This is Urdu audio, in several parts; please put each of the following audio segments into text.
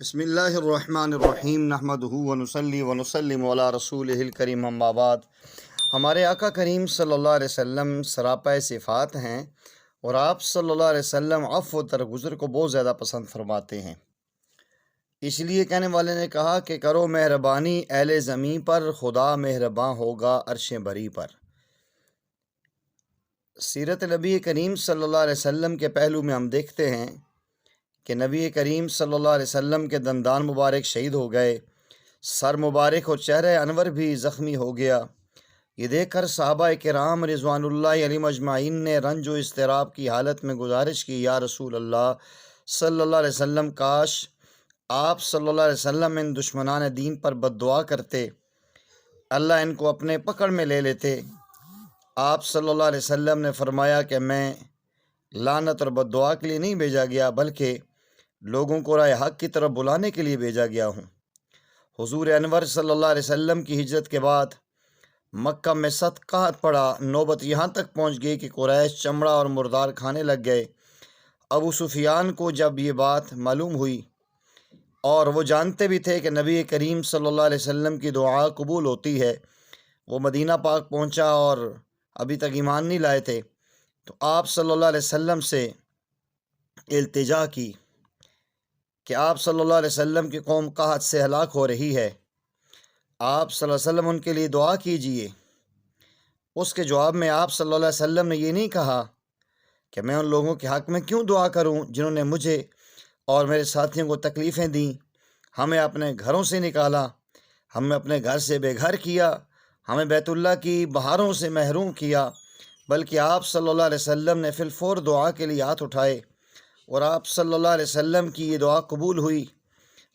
بسم اللہ الرحمن الرحیم نحمدہ ونصلی ونسلم علی رسولہ الکریم اما بعد۔ ہمارے آقا کریم صلی اللہ علیہ وسلم سراپا صفات ہیں اور آپ صلی اللہ علیہ وسلم عفو و درگزر کو بہت زیادہ پسند فرماتے ہیں۔ اس لیے کہنے والے نے کہا کہ کرو مہربانی اہل زمین پر، خدا مہرباں ہوگا عرش بری پر۔ سیرت نبی کریم صلی اللہ علیہ وسلم کے پہلو میں ہم دیکھتے ہیں کہ نبی کریم صلی اللہ علیہ وسلم کے دندان مبارک شہید ہو گئے، سر مبارک اور چہرہ انور بھی زخمی ہو گیا۔ یہ دیکھ کر صحابہ کرام رضوان اللہ علیہم اجمعین نے رنج و اضطراب کی حالت میں گزارش کی، یا رسول اللہ صلی اللہ علیہ وسلم، کاش آپ صلی اللہ علیہ وسلم ان دشمنان دین پر بد دعا کرتے، اللہ ان کو اپنے پکڑ میں لے لیتے۔ آپ صلی اللہ علیہ وسلم نے فرمایا کہ میں لعنت اور بد دعا کے لیے نہیں بھیجا گیا، بلکہ لوگوں کو راہ حق کی طرف بلانے کے لیے بھیجا گیا ہوں۔ حضور انور صلی اللہ علیہ وسلم کی ہجرت کے بعد مکہ میں سخت قحط پڑا، نوبت یہاں تک پہنچ گئی کہ قریش چمڑا اور مردار کھانے لگ گئے۔ ابو سفیان کو جب یہ بات معلوم ہوئی اور وہ جانتے بھی تھے کہ نبی کریم صلی اللہ علیہ وسلم کی دعا قبول ہوتی ہے، وہ مدینہ پاک پہنچا اور ابھی تک ایمان نہیں لائے تھے، تو آپ صلی اللہ علیہ وسلم سے التجا کی کہ آپ صلی اللہ علیہ وسلم کی قوم قحط سے ہلاک ہو رہی ہے، آپ صلی اللہ علیہ وسلم ان کے لیے دعا کیجئے۔ اس کے جواب میں آپ صلی اللہ علیہ وسلم نے یہ نہیں کہا کہ میں ان لوگوں کے حق میں کیوں دعا کروں جنہوں نے مجھے اور میرے ساتھیوں کو تکلیفیں دیں، ہمیں اپنے گھروں سے نکالا، ہمیں اپنے گھر سے بے گھر کیا، ہمیں بیت اللہ کی بہاروں سے محروم کیا، بلکہ آپ صلی اللہ علیہ وسلم نے فی الفور دعا کے لیے ہاتھ اٹھائے اور آپ صلی اللہ علیہ وسلم کی یہ دعا قبول ہوئی۔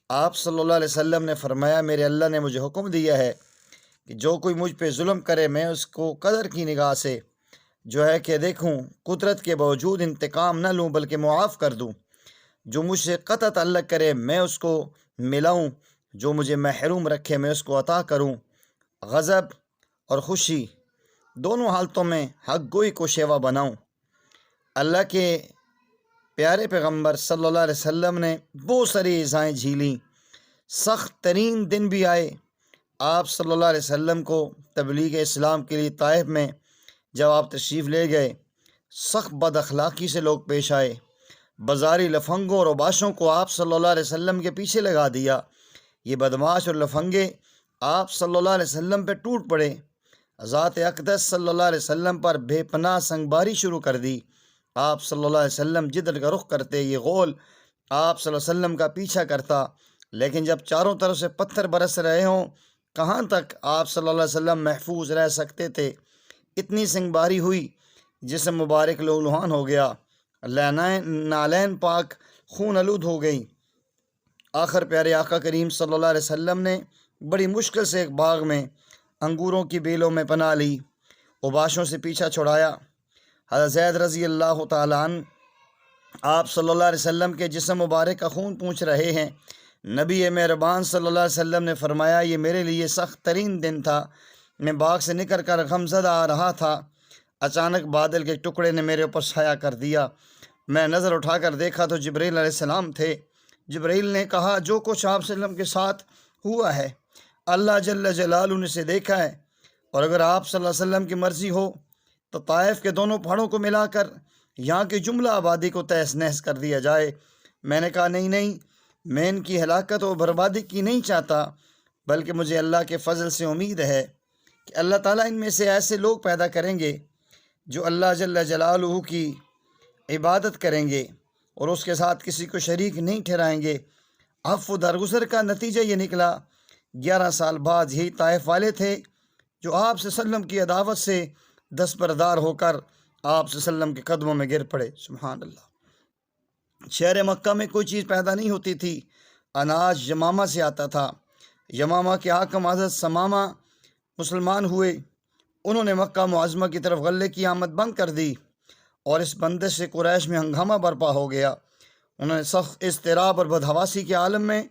آپ صلی اللہ علیہ وسلم نے فرمایا، میرے اللہ نے مجھے حکم دیا ہے کہ جو کوئی مجھ پہ ظلم کرے میں اس کو قدر کی نگاہ سے جو ہے کہ دیکھوں، قدرت کے باوجود انتقام نہ لوں بلکہ معاف کر دوں۔ جو مجھ سے قطع تعلق کرے میں اس کو ملاؤں، جو مجھے محروم رکھے میں اس کو عطا کروں۔ غضب اور خوشی دونوں حالتوں میں حق گوئی کو شیوا بناؤں۔ اللہ کے پیارے پیغمبر صلی اللہ علیہ وسلم نے بہت ساری ایذائیں جھیلیں، سخت ترین دن بھی آئے۔ آپ صلی اللہ علیہ وسلم کو تبلیغ اسلام کے لیے طائف میں جب آپ تشریف لے گئے، سخت بد اخلاقی سے لوگ پیش آئے، بازاری لفنگوں اور اوباشوں کو آپ صلی اللہ علیہ وسلم کے پیچھے لگا دیا۔ یہ بدماش اور لفنگے آپ صلی اللہ علیہ وسلم پہ ٹوٹ پڑے، ذات اقدس صلی اللہ علیہ وسلم پر بے پناہ سنگباری شروع کر دی۔ آپ صلی اللہ علیہ وسلم جدھر کا رخ کرتے یہ غول آپ صلی اللہ علیہ وسلم کا پیچھا کرتا، لیکن جب چاروں طرف سے پتھر برس رہے ہوں کہاں تک آپ صلی اللہ علیہ وسلم محفوظ رہ سکتے تھے؟ اتنی سنگباری ہوئی جسم مبارک لہولہان ہو گیا، نالین پاک خون آلود ہو گئی۔ آخر پیارے آقا کریم صلی اللہ علیہ وسلم نے بڑی مشکل سے ایک باغ میں انگوروں کی بیلوں میں پناہ لی، اوباشوں سے پیچھا چھڑایا۔ حضرت زید رضی اللہ تعالیٰ عنہ آپ صلی اللہ علیہ وسلم کے جسم مبارک کا خون پوچھ رہے ہیں۔ نبی مہربان صلی اللہ علیہ وسلم نے فرمایا، یہ میرے لیے سخت ترین دن تھا، میں باغ سے نکل کر غمزدہ آ رہا تھا، اچانک بادل کے ٹکڑے نے میرے اوپر سایہ کر دیا، میں نظر اٹھا کر دیکھا تو جبرائیل علیہ السلام تھے۔ جبرائیل نے کہا، جو کچھ آپ صلی اللہ علیہ وسلم کے ساتھ ہوا ہے اللہ جل جلالہ نے اسے دیکھا ہے، اور اگر آپ صلی اللہ علیہ وسلم کی مرضی ہو تو طائف کے دونوں پہاڑوں کو ملا کر یہاں کی جملہ آبادی کو تہس نہس کر دیا جائے۔ میں نے کہا، نہیں، میں ان کی ہلاکت و بربادی کی نہیں چاہتا، بلکہ مجھے اللہ کے فضل سے امید ہے کہ اللہ تعالیٰ ان میں سے ایسے لوگ پیدا کریں گے جو اللہ جل جلالہ کی عبادت کریں گے اور اس کے ساتھ کسی کو شریک نہیں ٹھہرائیں گے۔ عفو درگزر کا نتیجہ یہ نکلا، 11 سال بعد یہی طائف والے تھے جو آپ صلی اللہ علیہ وسلم کی عداوت سے دستبردار ہو کر آپ صلی اللہ علیہ وسلم کے قدموں میں گر پڑے۔ سبحان اللہ۔ شہر مکہ میں کوئی چیز پیدا نہیں ہوتی تھی، اناج یمامہ سے آتا تھا۔ یمامہ کے حاکم حضرت ثمامہ مسلمان ہوئے، انہوں نے مکہ معظمہ کی طرف غلے کی آمد بند کر دی اور اس بندش سے قریش میں ہنگامہ برپا ہو گیا۔ انہوں نے سخت اضطراب اور بدحواسی کے عالم میں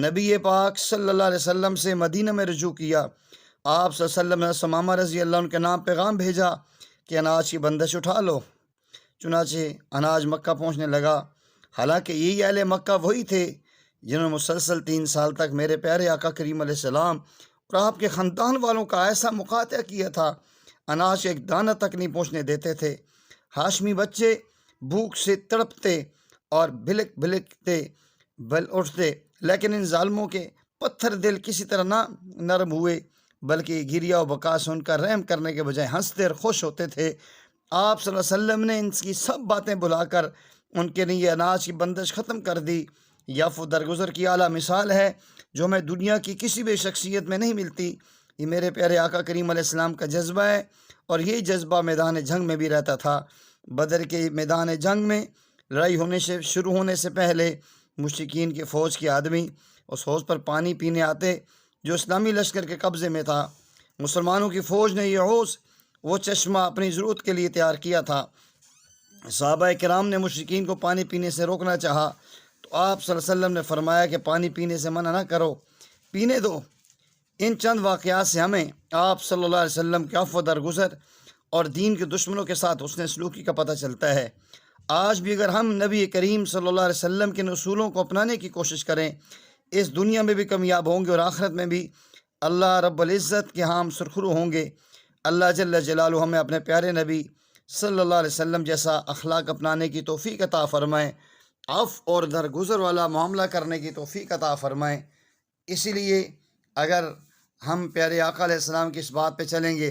نبی پاک صلی اللہ علیہ وسلم سے مدینہ میں رجوع کیا۔ آپ صلی اللہ علیہ وسلم نے ثمامہ رضی اللہ عنہ کے نام پیغام بھیجا کہ اناج کی بندش اٹھا لو۔ چنانچہ اناج مکہ پہنچنے لگا، حالانکہ یہی اہل مکہ وہی تھے جنہوں نے مسلسل 3 سال تک میرے پیارے آقا کریم علیہ السلام اور آپ کے خاندان والوں کا ایسا مقاطع کیا تھا، اناج ایک دانہ تک نہیں پہنچنے دیتے تھے۔ ہاشمی بچے بھوک سے تڑپتے اور بھلک بھلکتے بل اٹھتے، لیکن ان ظالموں کے پتھر دل کسی طرح نہ نرم ہوئے، بلکہ گریا و بکا سن کر رحم کرنے کے بجائے ہنستے اور خوش ہوتے تھے۔ آپ صلی اللہ علیہ وسلم نے ان کی سب باتیں بلا کر ان کے لیے اناج کی بندش ختم کر دی۔ یف درگزر کی اعلیٰ مثال ہے جو ہمیں دنیا کی کسی بھی شخصیت میں نہیں ملتی۔ یہ میرے پیارے آقا کریم علیہ السلام کا جذبہ ہے، اور یہ جذبہ میدان جنگ میں بھی رہتا تھا۔ بدر کے میدان جنگ میں لڑائی شروع ہونے سے پہلے مشرکین کی فوج کے آدمی اس حوض پر پانی پینے آتے جو اسلامی لشکر کے قبضے میں تھا۔ مسلمانوں کی فوج نے یہ حوض وہ چشمہ اپنی ضرورت کے لیے تیار کیا تھا۔ صحابہ کرام نے مشرکین کو پانی پینے سے روکنا چاہا تو آپ صلی اللہ علیہ وسلم نے فرمایا کہ پانی پینے سے منع نہ کرو، پینے دو۔ ان چند واقعات سے ہمیں آپ صلی اللہ علیہ وسلم کے عفو درگزر اور دین کے دشمنوں کے ساتھ حسن سلوکی کا پتہ چلتا ہے۔ آج بھی اگر ہم نبی کریم صلی اللہ علیہ وسلم کے اصولوں کو اپنانے کی کوشش کریں، اس دنیا میں بھی کامیاب ہوں گے اور آخرت میں بھی اللہ رب العزت کے ہاں ہم سرخرو ہوں گے۔ اللہ جل جلالہ ہمیں اپنے پیارے نبی صلی اللہ علیہ وسلم جیسا اخلاق اپنانے کی توفیق عطا فرمائے، عفو اور درگزر والا معاملہ کرنے کی توفیق عطا فرمائے۔ اسی لیے اگر ہم پیارے آقا علیہ السلام کی اس بات پہ چلیں گے،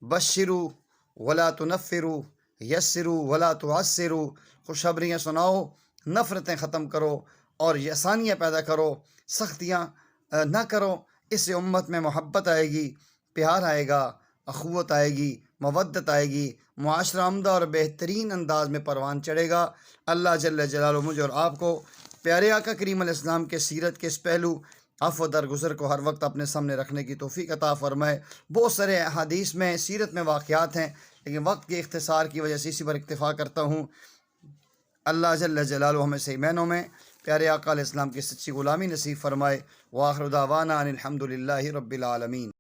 بشروا ولا تنفروا یسروا ولا تعسروا، خوشخبریاں سناؤ، نفرتیں ختم کرو اور آسانیاں پیدا کرو، سختیاں نہ کرو، اس سے امت میں محبت آئے گی، پیار آئے گا، اخوت آئے گی، مودت آئے گی، معاشرہ عمدہ اور بہترین انداز میں پروان چڑھے گا۔ اللہ جل جلالہ مجھے اور آپ کو پیارے آقا کریم علیہ السلام کے سیرت کے اس پہلو عفو درگزر کو ہر وقت اپنے سامنے رکھنے کی توفیق عطا فرمائے۔ بہت سارے احادیث میں سیرت میں واقعات ہیں، لیکن وقت کے اختصار کی وجہ سے اسی پر اکتفا کرتا ہوں۔ اللہ جل جلالہ ہمیں صحیح معنوں میں پیارے آقا علیہ السلام کی سچی غلامی نصیب فرمائے۔ وآخر دعوانا ان الحمد للہ رب العالمین۔